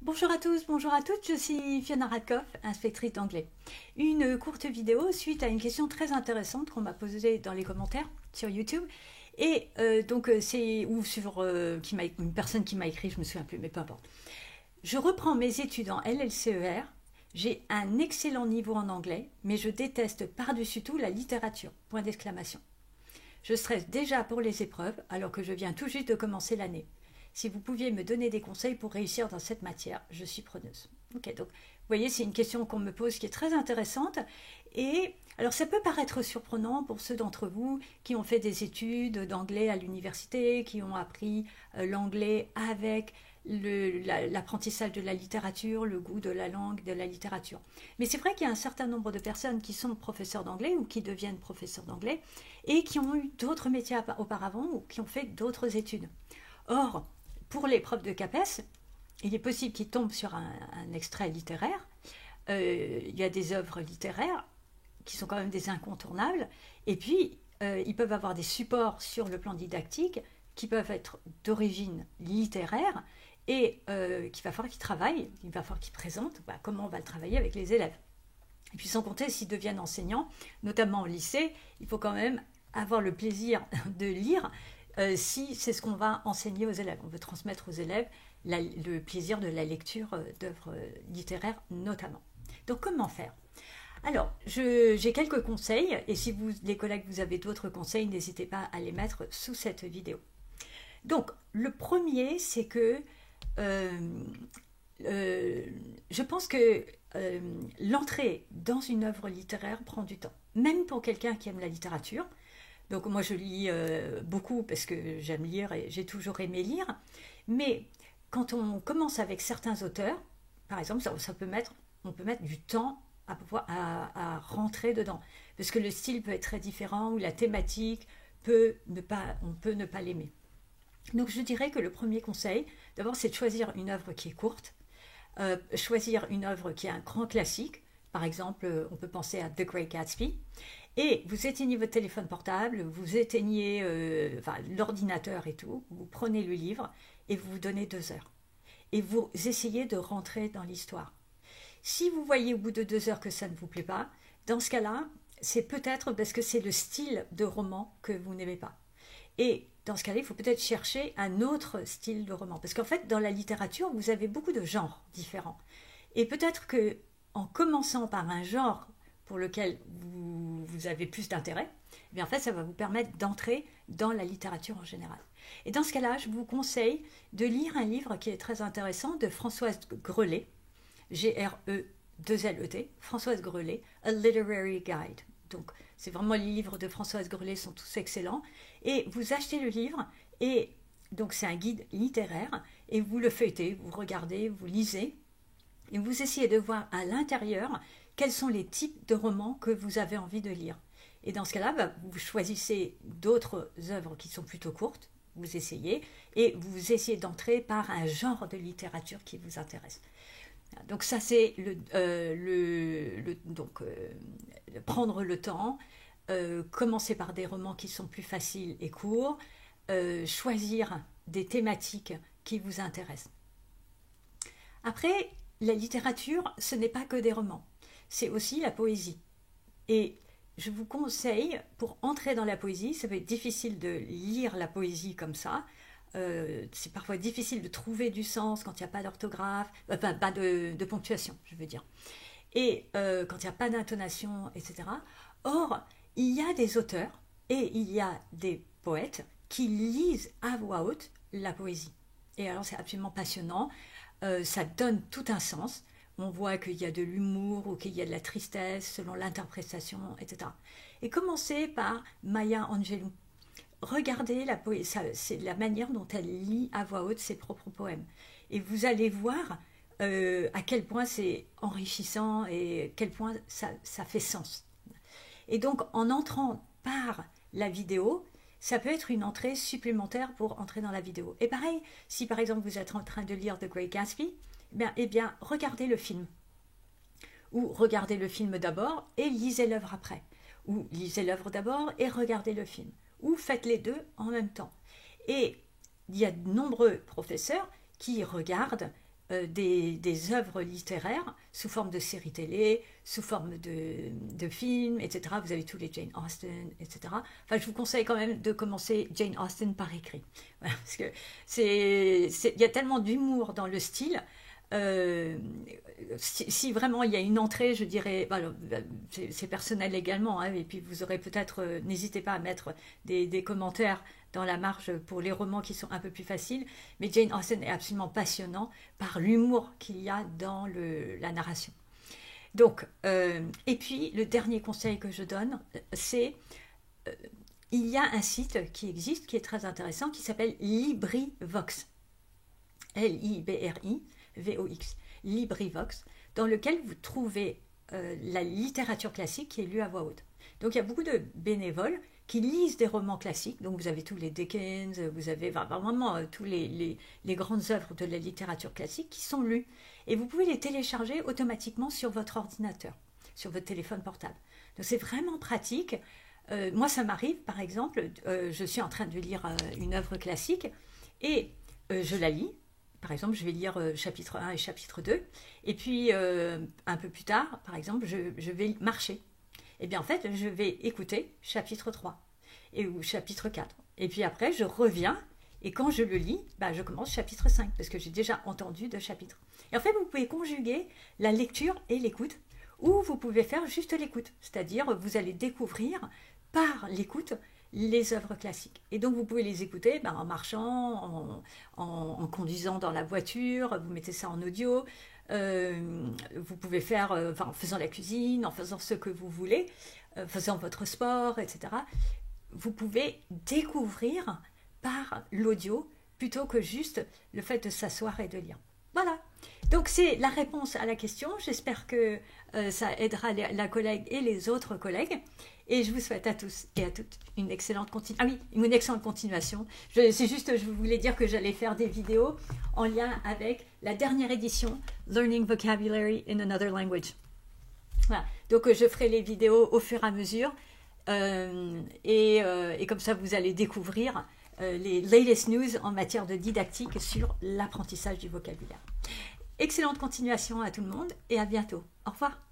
Bonjour à tous, bonjour à toutes, je suis Fiona Radkoff, inspectrice d'anglais. Une courte vidéo suite à une question très intéressante qu'on m'a posée dans les commentaires sur YouTube. Et c'est ou sur une personne qui m'a écrit, je me souviens plus, mais peu importe. Je reprends mes études en LLCER. J'ai un excellent niveau en anglais, mais je déteste par-dessus tout la littérature. Point d'exclamation. Je stresse déjà pour les épreuves alors que je viens tout juste de commencer l'année. Si vous pouviez me donner des conseils pour réussir dans cette matière, je suis preneuse. Ok, donc vous voyez, c'est une question qu'on me pose qui est très intéressante. Et alors ça peut paraître surprenant pour ceux d'entre vous qui ont fait des études d'anglais à l'université, qui ont appris l'anglais avec l'apprentissage de la littérature, le goût de la langue, de la littérature. Mais c'est vrai qu'il y a un certain nombre de personnes qui sont professeurs d'anglais ou qui deviennent professeurs d'anglais et qui ont eu d'autres métiers auparavant ou qui ont fait d'autres études. Or, pour l'épreuve de CAPES, il est possible qu'ils tombent sur un extrait littéraire. Il y a des œuvres littéraires qui sont quand même des incontournables. Et puis, ils peuvent avoir des supports sur le plan didactique qui peuvent être d'origine littéraire et qu'il va falloir qu'ils travaillent, il va falloir qu'ils présentent comment on va le travailler avec les élèves. Et puis sans compter, s'ils deviennent enseignants, notamment au lycée, il faut quand même avoir le plaisir de lire si c'est ce qu'on va enseigner aux élèves. On veut transmettre aux élèves le plaisir de la lecture d'œuvres littéraires notamment. Donc comment faire? Alors, j'ai quelques conseils, et si les collègues, vous avez d'autres conseils, n'hésitez pas à les mettre sous cette vidéo. Donc, le premier, c'est que je pense que l'entrée dans une œuvre littéraire prend du temps, même pour quelqu'un qui aime la littérature. Donc moi je lis beaucoup parce que j'aime lire et j'ai toujours aimé lire. Mais quand on commence avec certains auteurs, par exemple, on peut mettre du temps à rentrer dedans. Parce que le style peut être très différent ou la thématique, on peut ne pas l'aimer. Donc je dirais que le premier conseil, d'abord c'est de choisir une œuvre qui est courte, choisir une œuvre qui est un grand classique. Par exemple, on peut penser à The Great Gatsby. Et vous éteignez votre téléphone portable, vous éteignez l'ordinateur et tout, vous prenez le livre et vous vous donnez 2 heures. Et vous essayez de rentrer dans l'histoire. Si vous voyez au bout de 2 heures que ça ne vous plaît pas, dans ce cas-là, c'est peut-être parce que c'est le style de roman que vous n'aimez pas. Et dans ce cas-là, il faut peut-être chercher un autre style de roman. Parce qu'en fait, dans la littérature, vous avez beaucoup de genres différents. Et peut-être que en commençant par un genre pour lequel vous avez plus d'intérêt, eh en fait, ça va vous permettre d'entrer dans la littérature en général. Et dans ce cas-là, je vous conseille de lire un livre qui est très intéressant de Françoise Grelet, G-R-E-2-L-E-T, Françoise Grelet, A Literary Guide. Donc, c'est vraiment les livres de Françoise Grelet sont tous excellents. Et vous achetez le livre, et donc c'est un guide littéraire, et vous le feuilletez, vous regardez, vous lisez, et vous essayez de voir à l'intérieur quels sont les types de romans que vous avez envie de lire. Et dans ce cas-là, vous choisissez d'autres œuvres qui sont plutôt courtes, vous essayez, et vous essayez d'entrer par un genre de littérature qui vous intéresse. Donc ça, c'est prendre le temps, commencer par des romans qui sont plus faciles et courts, choisir des thématiques qui vous intéressent. Après, la littérature, ce n'est pas que des romans, c'est aussi la poésie. Et je vous conseille, pour entrer dans la poésie, ça va être difficile de lire la poésie comme ça. C'est parfois difficile de trouver du sens quand il n'y a pas d'orthographe, pas de ponctuation, je veux dire. Et quand il n'y a pas d'intonation, etc. Or, il y a des auteurs et il y a des poètes qui lisent à voix haute la poésie. Et alors, c'est absolument passionnant. Ça donne tout un sens. On voit qu'il y a de l'humour ou qu'il y a de la tristesse selon l'interprétation, etc. Et commencez par Maya Angelou. Regardez la poésie, c'est la manière dont elle lit à voix haute ses propres poèmes. Et vous allez voir à quel point c'est enrichissant et à quel point ça fait sens. Et donc, en entrant par la vidéo, ça peut être une entrée supplémentaire pour entrer dans la vidéo. Et pareil, si par exemple vous êtes en train de lire The Great Gatsby, eh bien regardez le film. Ou regardez le film d'abord et lisez l'œuvre après. Ou lisez l'œuvre d'abord et regardez le film. Ou faites les deux en même temps. Et il y a de nombreux professeurs qui regardent des œuvres littéraires sous forme de séries télé, sous forme de films, etc. Vous avez tous les Jane Austen, etc. Enfin, je vous conseille quand même de commencer Jane Austen par écrit. Voilà, parce que il y a tellement d'humour dans le style. Si vraiment il y a une entrée, je dirais, alors, c'est personnel également, hein, et puis vous aurez peut-être, n'hésitez pas à mettre des commentaires dans la marge pour les romans qui sont un peu plus faciles, mais Jane Austen est absolument passionnant par l'humour qu'il y a dans la narration. Donc, et puis le dernier conseil que je donne, c'est il y a un site qui existe, qui est très intéressant, qui s'appelle LibriVox, LIBRIVOX, LibriVox, dans lequel vous trouvez la littérature classique qui est lue à voix haute. Donc il y a beaucoup de bénévoles qui lisent des romans classiques, donc vous avez tous les Dickens, vous avez vraiment tous les grandes œuvres de la littérature classique qui sont lues. Et vous pouvez les télécharger automatiquement sur votre ordinateur, sur votre téléphone portable. Donc c'est vraiment pratique. Moi ça m'arrive, par exemple, je suis en train de lire une œuvre classique et je la lis. Par exemple, je vais lire chapitre 1 et chapitre 2, et puis un peu plus tard, par exemple, je vais marcher. Et bien en fait, je vais écouter chapitre 3 ou chapitre 4. Et puis après, je reviens, et quand je le lis, je commence chapitre 5, parce que j'ai déjà entendu deux chapitres. Et en fait, vous pouvez conjuguer la lecture et l'écoute, ou vous pouvez faire juste l'écoute, c'est-à-dire vous allez découvrir par l'écoute les œuvres classiques. Et donc vous pouvez les écouter en marchant, en conduisant dans la voiture, vous mettez ça en audio, vous pouvez faire en faisant la cuisine, en faisant ce que vous voulez, faisant votre sport, etc. Vous pouvez découvrir par l'audio plutôt que juste le fait de s'asseoir et de lire. Voilà. Donc c'est la réponse à la question. J'espère que ça aidera la collègue et les autres collègues. Et je vous souhaite à tous et à toutes une excellente continuation. C'est juste, je voulais dire que j'allais faire des vidéos en lien avec la dernière édition, Learning Vocabulary in Another Language. Voilà. Donc je ferai les vidéos au fur et à mesure. Et comme ça, vous allez découvrir les latest news en matière de didactique sur l'apprentissage du vocabulaire. Excellente continuation à tout le monde et à bientôt. Au revoir.